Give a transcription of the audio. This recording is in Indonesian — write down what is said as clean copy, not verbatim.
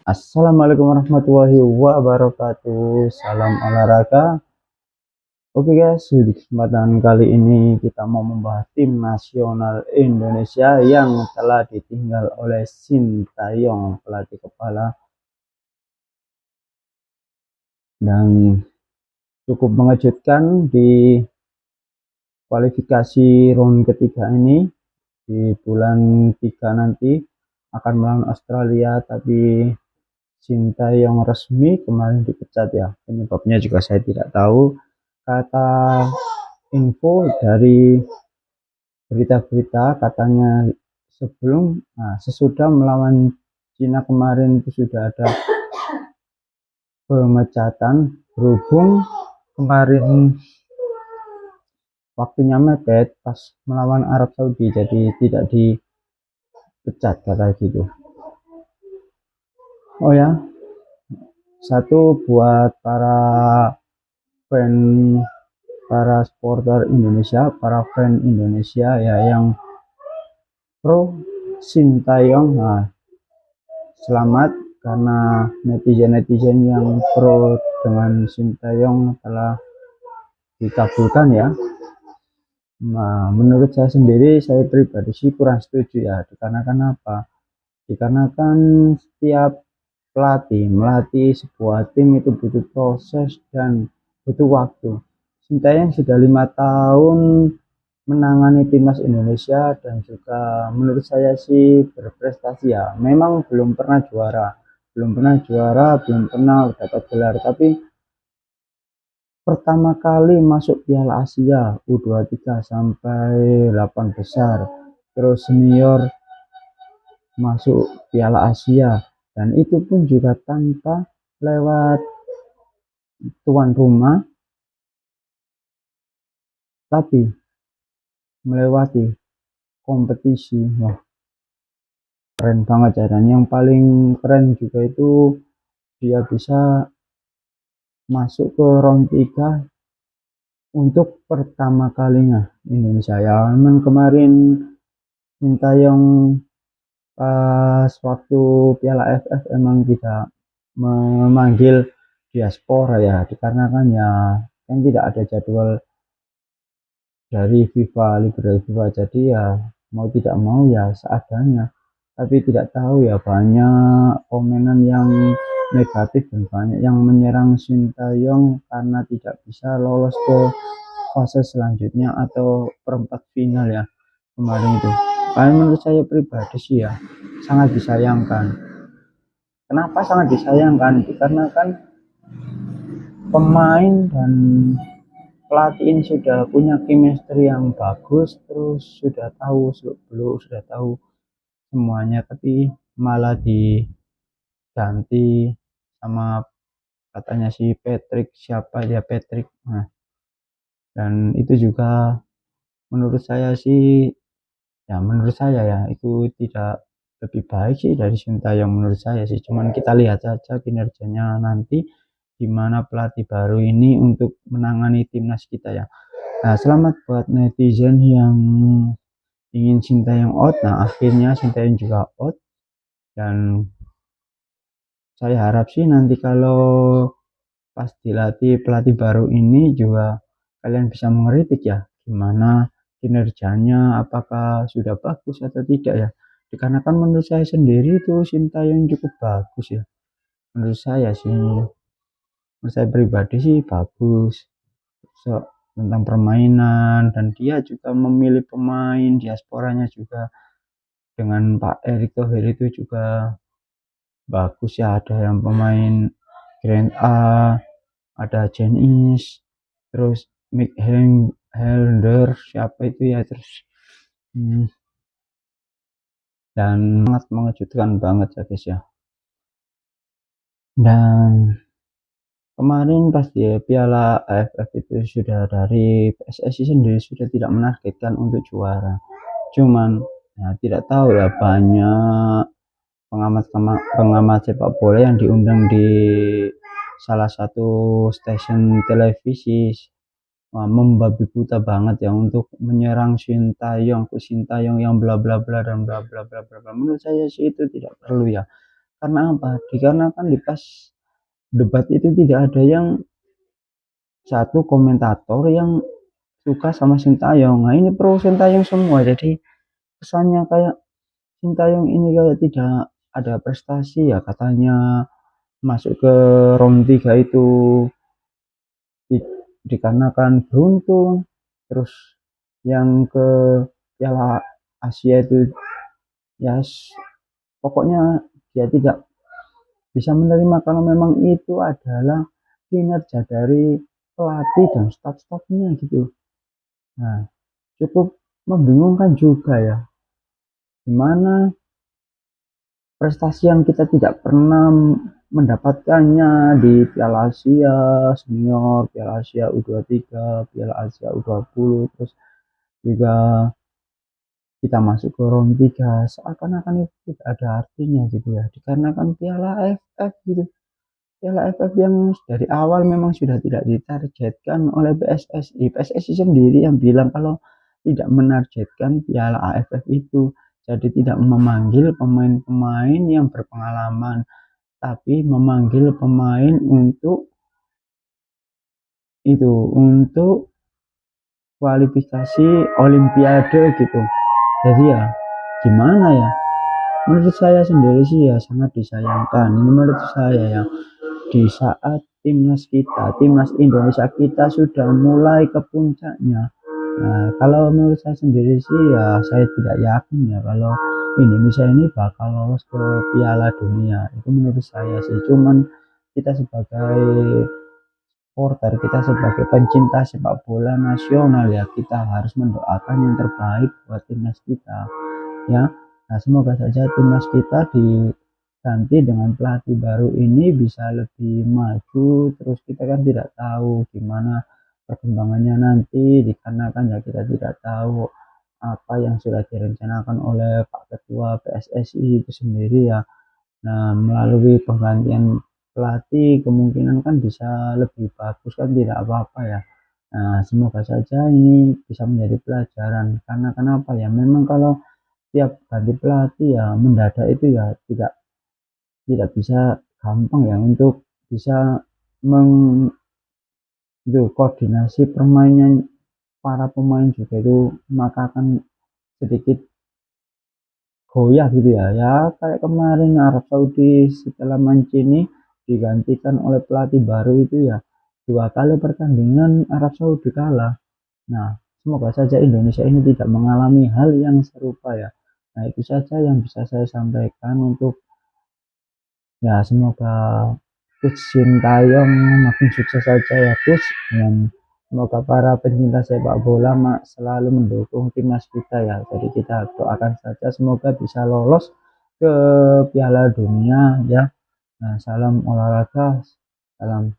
Assalamualaikum warahmatullahi wabarakatuh. Salam olahraga. Oke guys, di kesempatan kali ini kita mau membahas tim nasional Indonesia yang telah ditinggal oleh Sintayong, pelatih kepala, dan cukup mengejutkan di kualifikasi round ketiga ini di bulan 3 nanti akan melawan Australia, tapi Sintayong resmi kemarin dipecat ya. Penyebabnya juga saya tidak tahu. Kata info dari berita-berita katanya sesudah melawan Cina kemarin itu sudah ada pemecatan, berhubung kemarin waktunya mepet pas melawan Arab Saudi, jadi tidak dipecat kata gitu. Oh ya, satu buat fan para supporter Indonesia, para fan Indonesia ya yang pro Sintayong. Nah, selamat karena netizen-netizen yang pro dengan Sintayong telah dikabulkan ya. Nah, menurut saya sendiri, saya pribadi sih kurang setuju ya. Dikarenakan apa? Dikarenakan setiap melatih sebuah tim itu butuh proses dan butuh waktu. Sintayong sudah 5 tahun menangani timnas Indonesia dan juga menurut saya sih berprestasi ya. Memang belum pernah dapat gelar, tapi pertama kali masuk Piala Asia U23 sampai 8 besar, terus senior masuk Piala Asia, dan itu pun juga tanpa lewat tuan rumah, tapi melewati kompetisi. Wah, keren banget ya. Dan yang paling keren juga itu dia bisa masuk ke round 3 untuk pertama kalinya Indonesia ya. Memang kemarin Sintayong pas waktu Piala AFF emang tidak memanggil diaspora ya, dikarenakan ya kan tidak ada jadwal dari FIFA, libur dari FIFA, jadi ya mau tidak mau ya seadanya. Tapi tidak tahu ya, banyak komenan yang negatif dan banyak yang menyerang Sintayong karena tidak bisa lolos ke fase selanjutnya atau perempat final ya kemarin itu. Karena menurut saya pribadi sih ya sangat disayangkan. Kenapa sangat disayangkan? Dikarenakan pemain dan pelatih ini sudah punya chemistry yang bagus, terus sudah tahu semuanya, tapi malah diganti sama katanya si Patrick, siapa dia Patrick. Nah, dan itu juga menurut saya sih, ya menurut saya ya itu tidak lebih baik sih dari Sintayong menurut saya sih. Cuman kita lihat saja kinerjanya nanti gimana pelatih baru ini untuk menangani timnas kita ya. Nah, selamat buat netizen yang ingin Sintayong out. Nah, akhirnya Sintayong juga out, dan saya harap sih nanti kalau pas dilatih pelatih baru ini juga kalian bisa mengkritik ya gimana kinerjanya, apakah sudah bagus atau tidak ya. Dikarenakan menurut saya sendiri itu Sintayong cukup bagus ya. Menurut saya sih, menurut saya pribadi sih bagus. So, tentang permainan, dan dia juga memilih pemain diasporanya juga dengan Pak Erick Thohir itu juga bagus ya. Ada yang pemain Grand A, ada Jenis, terus Mick Helder, siapa itu ya, terus hmm, dan sangat mengejutkan banget ya guys ya. Dan kemarin pas di Piala AFF itu sudah dari PSSI sendiri sudah tidak menargetkan untuk juara. Cuman ya, tidak tahu ya, banyak pengamat pengamat sepak bola yang diundang di salah satu stasiun televisi, wah, membabi buta banget ya untuk menyerang Sintayong yang bla bla bla dan bla bla bla bla. Menurut saya sih itu tidak perlu ya. Karena apa? Dikarenakan di pas debat itu tidak ada yang satu komentator yang suka sama Sintayong. Nah ini pro Sintayong semua, jadi kesannya kayak Sintayong ini kayak tidak ada prestasi ya, katanya masuk ke round 3 itu dikarenakan beruntung. Terus yang ke Piala Asia itu ya pokoknya dia tidak bisa menerima kalau memang itu adalah kinerja dari pelatih dan staf-stafnya gitu. Nah, cukup membingungkan juga ya, dimana prestasi yang kita tidak pernah mendapatkannya di Piala Asia Senior, Piala Asia U23, Piala Asia U20, terus juga kita masuk ke round 3 seakan-akan itu tidak ada artinya gitu ya, dikarenakan Piala AFF gitu. Piala AFF yang dari awal memang sudah tidak ditargetkan oleh PSSI. PSSI sendiri yang bilang kalau tidak menargetkan Piala AFF itu, jadi tidak memanggil pemain-pemain yang berpengalaman, tapi memanggil pemain untuk kualifikasi Olimpiade gitu. Jadi ya gimana ya? Menurut saya sendiri sih ya sangat disayangkan. Ini menurut saya ya, di saat timnas Indonesia kita sudah mulai ke puncaknya. Nah, kalau menurut saya sendiri sih ya saya tidak yakin ya kalau Indonesia ini bakal lolos ke Piala Dunia. Itu menurut saya sih. Cuman kita sebagai supporter, kita sebagai pencinta sepak bola nasional ya, kita harus mendoakan yang terbaik buat timnas kita ya. Nah, semoga saja timnas kita diganti dengan pelatih baru ini bisa lebih maju. Terus kita kan tidak tahu gimana perkembangannya nanti, dikarenakan ya kita tidak tahu apa yang sudah direncanakan oleh Pak Ketua PSSI itu sendiri ya. Nah, melalui penggantian pelatih kemungkinan kan bisa lebih bagus, kan tidak apa-apa ya. Nah, semoga saja ini bisa menjadi pelajaran. Karena kenapa ya? Memang kalau tiap ganti pelatih ya mendadak itu ya tidak tidak bisa gampang ya untuk bisa meng itu koordinasi permainan para pemain juga itu, maka akan sedikit goyah gitu ya. Ya kayak kemarin Arab Saudi setelah Mancini digantikan oleh pelatih baru itu ya, 2 kali pertandingan Arab Saudi kalah. Nah, semoga saja Indonesia ini tidak mengalami hal yang serupa ya. Nah, itu saja yang bisa saya sampaikan untuk ya, semoga Coach Sintayong makin sukses saja ya Coach, dan semoga para pencinta sepak bola selalu mendukung timnas kita ya. Jadi kita doakan saja semoga bisa lolos ke Piala Dunia ya. Nah, salam olahraga, salam